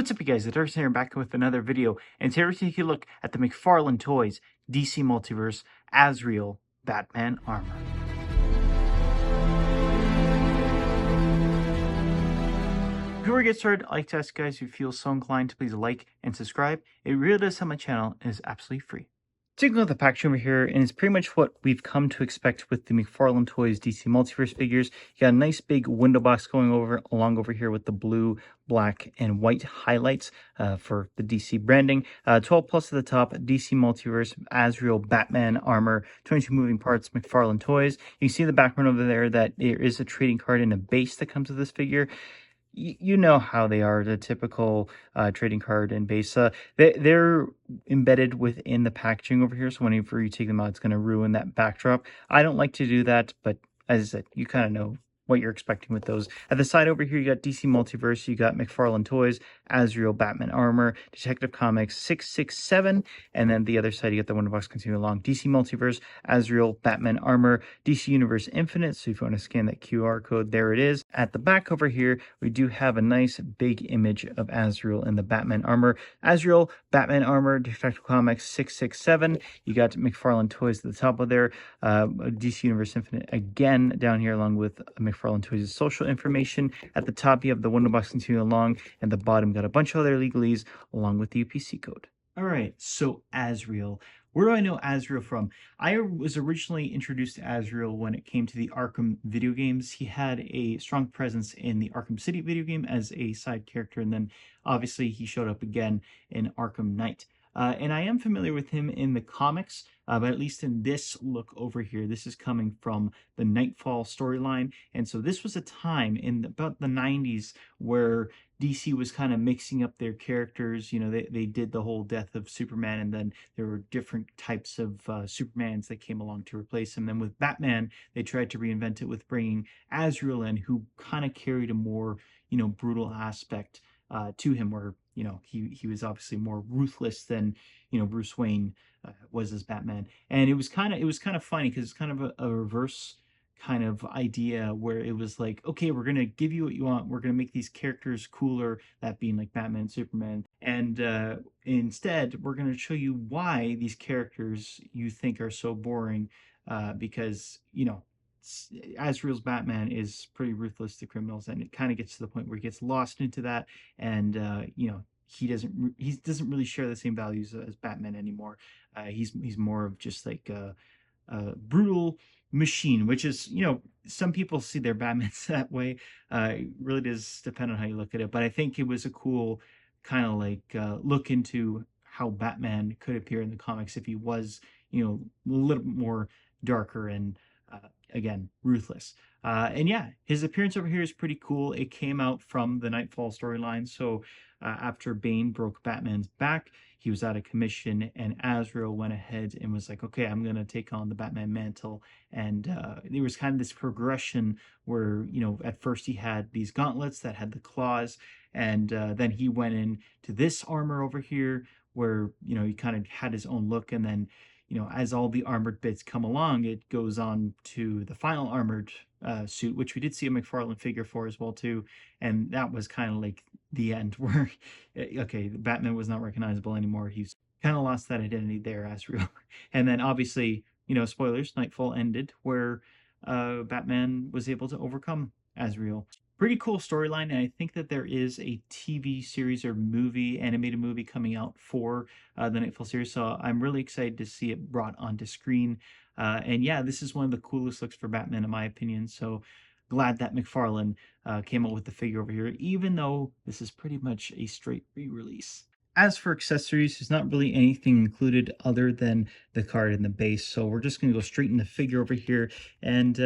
what's up, you guys? It's Articulation here, back with another video, and today we're taking a look at the McFarlane Toys DC Multiverse Azrael Batman armor. Before we get started, I'd like to ask you guys if you feel so inclined to please like and subscribe. It really does help my channel and is absolutely free. Taking a look at the packaging over here, and it's pretty much what we've come to expect with the McFarlane Toys DC Multiverse figures. You got a nice big window box going along over here with the blue, black, and white highlights for the DC branding. 12 plus at the top, DC Multiverse Azrael Batman armor, 22 moving parts, McFarlane Toys. You can see in the background over there that there is a trading card and a base that comes with this figure. You know how they are, the typical trading card and base. They're embedded within the packaging over here, so whenever you take them out, it's going to ruin that backdrop. I don't like to do that, but as I said, you kind of know what you're expecting with those. At the side over here, you got DC Multiverse, you got McFarlane Toys, Azrael Batman armor, Detective Comics 667, and then the other side, you got the window box continuing along. DC Multiverse, Azrael Batman armor, DC Universe Infinite, so if you want to scan that QR code, there it is. At the back over here, we do have a nice big image of Azrael in the Batman armor. Azrael Batman armor, Detective Comics 667, you got McFarlane Toys at the top of there, DC Universe Infinite again down here along with McFarlane Toys' social information. At the top, you have the window box continuing along, and the bottom got a bunch of other legalese along with the UPC code. All right, so Azrael. Where do I know Azrael from? I was originally introduced to Azrael when it came to the Arkham video games. He had a strong presence in the Arkham City video game as a side character, and then obviously he showed up again in Arkham Knight. And I am familiar with him in the comics, but at least in this look over here, this is coming from the Knightfall storyline. And so this was a time in about the 90s where DC was kind of mixing up their characters. You know, they did the whole death of Superman, and then there were different types of Supermans that came along to replace him. Then with Batman, they tried to reinvent it with bringing Azrael in, who kind of carried a more, brutal aspect to him, where he was obviously more ruthless than Bruce Wayne was as Batman. And it was kind of funny because it's kind of a reverse kind of idea where it was like, okay, we're gonna give you what you want, we're gonna make these characters cooler, that being like Batman and Superman, and instead we're gonna show you why these characters you think are so boring, because Azrael's Batman is pretty ruthless to criminals, and it kind of gets to the point where he gets lost into that, and he doesn't really share the same values as Batman anymore. He's more of just like a brutal machine, which is, some people see their Batmans that way. It really does depend on how you look at it, but I think it was a cool kind of like look into how Batman could appear in the comics if he was, a little bit more darker and again, ruthless. And yeah, his appearance over here is pretty cool. It came out from the Knightfall storyline. So after Bane broke Batman's back, he was out of commission, and Azrael went ahead and was like, okay, I'm going to take on the Batman mantle. And there was kind of this progression where, at first he had these gauntlets that had the claws, and then he went into this armor over here where, he kind of had his own look, and then as all the armored bits come along, it goes on to the final armored suit, which we did see a McFarlane figure for as well too, and that was kind of like the end where, okay, Batman was not recognizable anymore. He's kind of lost that identity there, Azrael. And then obviously, spoilers, Knightfall ended where Batman was able to overcome Azrael. Pretty cool storyline, and I think that there is a TV series or animated movie coming out for the Knightfall series, so I'm really excited to see it brought onto screen. And yeah, this is one of the coolest looks for Batman in my opinion, so glad that McFarlane came out with the figure over here, even though this is pretty much a straight re-release. As for accessories, there's not really anything included other than the card and the base, so we're just going to go straight in the figure over here. And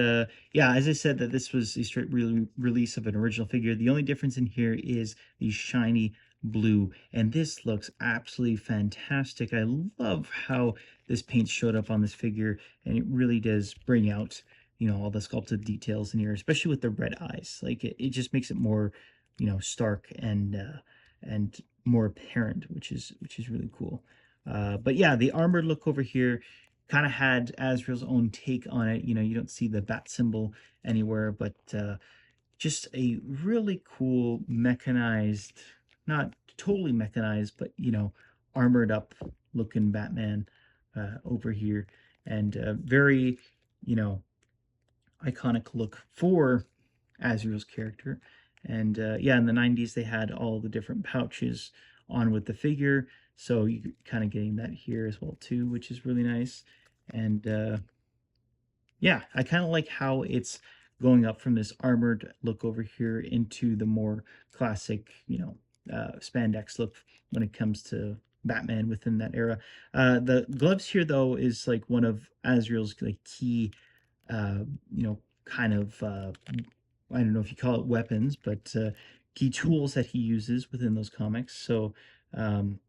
yeah, as I said, that this was a straight release of an original figure. The only difference in here is the shiny blue, and this looks absolutely fantastic. I love how this paint showed up on this figure, and it really does bring out all the sculpted details in here, especially with the red eyes. Like it just makes it more stark and more apparent, which is really cool. But yeah, the armored look over here kind of had Azrael's own take on it. You don't see the bat symbol anywhere, but just a really cool mechanized, not totally mechanized, but armored up looking Batman over here, and very you know iconic look for Azrael's character. And yeah, in the 90s, they had all the different pouches on with the figure. So you're kind of getting that here as well, too, which is really nice. And yeah, I kind of like how it's going up from this armored look over here into the more classic, spandex look when it comes to Batman within that era. The gloves here, though, is like one of Azrael's like key uh, kind of I don't know if you call it weapons, but key tools that he uses within those comics. So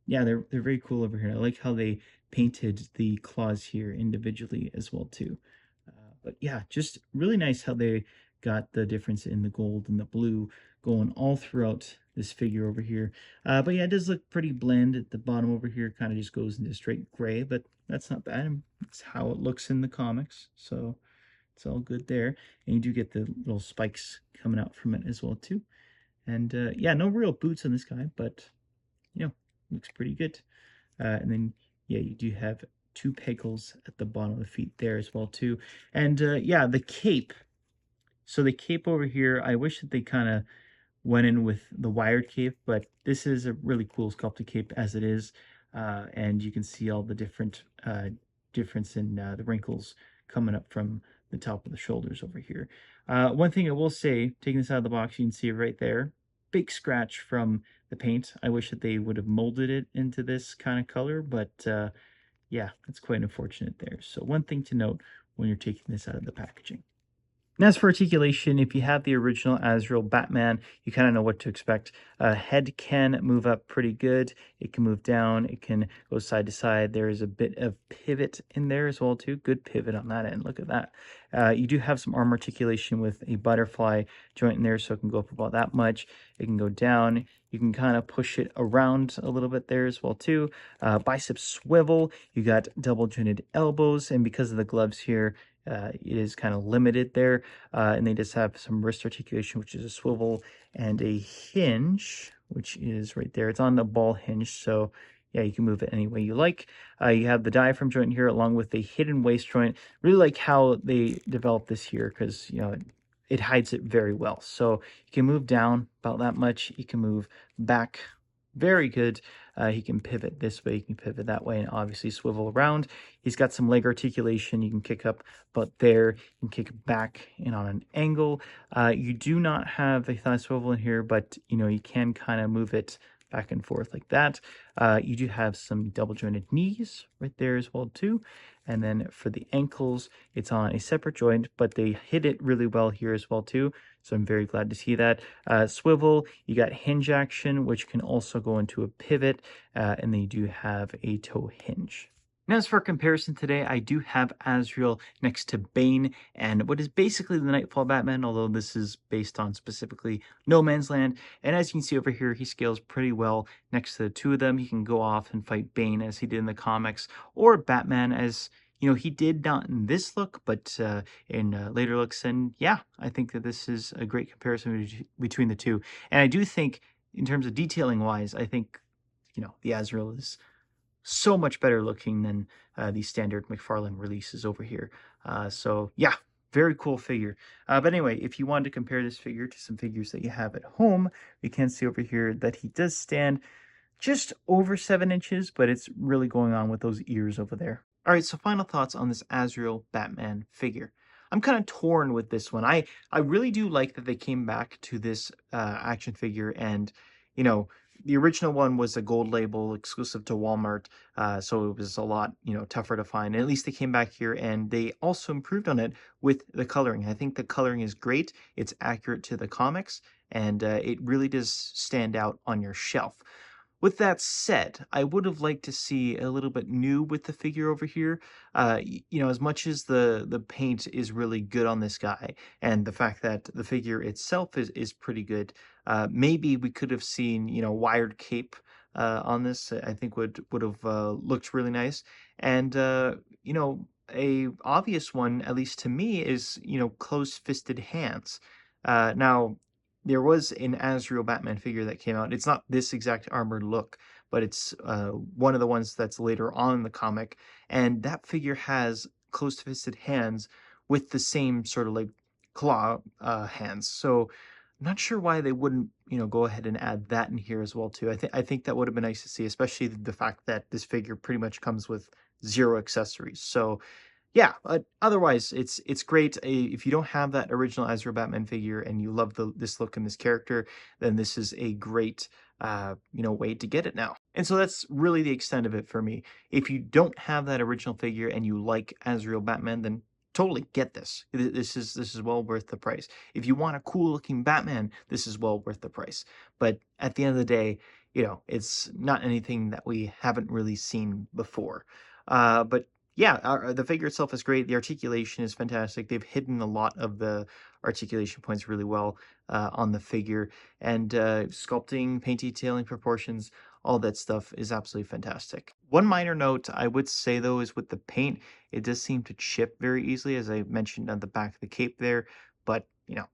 yeah, they're very cool over here. I like how they painted the claws here individually as well too. But yeah, just really nice how they got the difference in the gold and the blue going all throughout this figure over here. But yeah, it does look pretty bland at the bottom over here. Kind of just goes into straight gray, but that's not bad. It's how it looks in the comics. So it's all good there. And you do get the little spikes coming out from it as well too. And yeah, no real boots on this guy, but looks pretty good. And then yeah, you do have two pegals at the bottom of the feet there as well too. And yeah, the cape. So the cape over here, I wish that they kind of went in with the wired cape, but this is a really cool sculpted cape as it is. And you can see all the difference in the wrinkles coming up from the top of the shoulders over here. One thing I will say, taking this out of the box, you can see it right there. Big scratch from the paint. I wish that they would have molded it into this kind of color, but yeah, that's quite unfortunate there. So one thing to note when you're taking this out of the packaging. And as for articulation, if you have the original Azrael Batman, you kind of know what to expect. Head can move up pretty good. It can move down. It can go side to side. There is a bit of pivot in there as well, too. Good pivot on that end. Look at that. You do have some arm articulation with a butterfly joint in there, so it can go up about that much. It can go down. You can kind of push it around a little bit there as well, too. Bicep swivel. You got double jointed elbows, and because of the gloves here, it is kind of limited there. And they just have some wrist articulation, which is a swivel, and a hinge, which is right there. It's on the ball hinge, so yeah, you can move it any way you like. You have the diaphragm joint here along with the hidden waist joint. Really like how they developed this here because, it hides it very well. So you can move down about that much. You can move back very good. He can pivot this way, he can pivot that way, and obviously swivel around. He's got some leg articulation. You can kick up but there. You can kick back in on an angle. You do not have a thigh swivel in here, but you can kind of move it back and forth like that. You do have some double jointed knees right there as well too. And then for the ankles, it's on a separate joint, but they hit it really well here as well too. So I'm very glad to see that. Swivel, you got hinge action, which can also go into a pivot, and then you do have a toe hinge. And as for comparison today, I do have Azrael next to Bane and what is basically the Knightfall Batman, although this is based on specifically No Man's Land. And as you can see over here, he scales pretty well next to the two of them. He can go off and fight Bane as he did in the comics, or Batman as he did not in this look, but in later looks. And yeah, I think that this is a great comparison between the two. And I do think, in terms of detailing wise, I think, the Azrael is so much better looking than the standard McFarlane releases over here. So yeah, very cool figure. But anyway, if you wanted to compare this figure to some figures that you have at home, you can see over here that he does stand just over 7 inches, but it's really going on with those ears over there. All right, so final thoughts on this Azrael Batman figure. I'm kind of torn with this one. I really do like that they came back to this action figure, and the original one was a gold label exclusive to Walmart, so it was a lot tougher to find. And at least they came back here and they also improved on it with the coloring. I think the coloring is great. It's accurate to the comics, and it really does stand out on your shelf. With that said, I would have liked to see a little bit new with the figure over here. As much as the paint is really good on this guy, and the fact that the figure itself is pretty good, maybe we could have seen wired cape on this. I think would have looked really nice. And a obvious one, at least to me, is closed fisted hands. Now there was an Azrael Batman figure that came out. It's not this exact armored look, but it's one of the ones that's later on in the comic. And that figure has closed fisted hands with the same sort of like claw hands. So not sure why they wouldn't, go ahead and add that in here as well too. I think that would have been nice to see, especially the fact that this figure pretty much comes with zero accessories. So yeah, but otherwise it's great. If you don't have that original Ezra Batman figure and you love this look and this character, then this is a great way to get it now. And so that's really the extent of it for me. If you don't have that original figure and you like Azrael Batman, then totally get this. This is well worth the price. If you want a cool looking Batman, this is well worth the price. But at the end of the day, it's not anything that we haven't really seen before. But yeah, the figure itself is great. The articulation is fantastic. They've hidden a lot of the articulation points really well on the figure. And sculpting, paint detailing, proportions, all that stuff is absolutely fantastic. One minor note I would say, though, is with the paint, it does seem to chip very easily, as I mentioned on the back of the cape there. But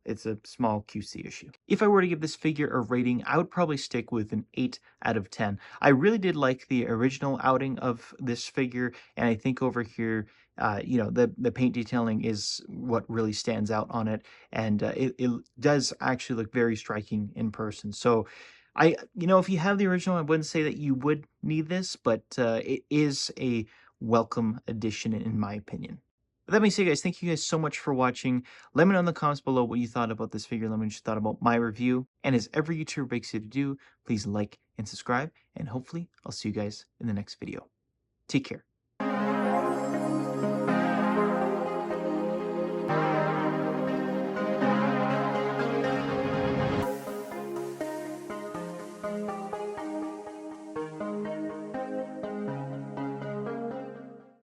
it's a small QC issue. If I were to give this figure a rating, I would probably stick with an 8 out of 10. I really did like the original outing of this figure, and I think over here, the paint detailing is what really stands out on it, and it does actually look very striking in person. So if you have the original, I wouldn't say that you would need this, but it is a welcome addition in my opinion. But that being said, guys, thank you guys so much for watching. Let me know in the comments below what you thought about this figure. Let me know what you thought about my review. And as every YouTuber begs you to do, please like and subscribe. And hopefully, I'll see you guys in the next video. Take care.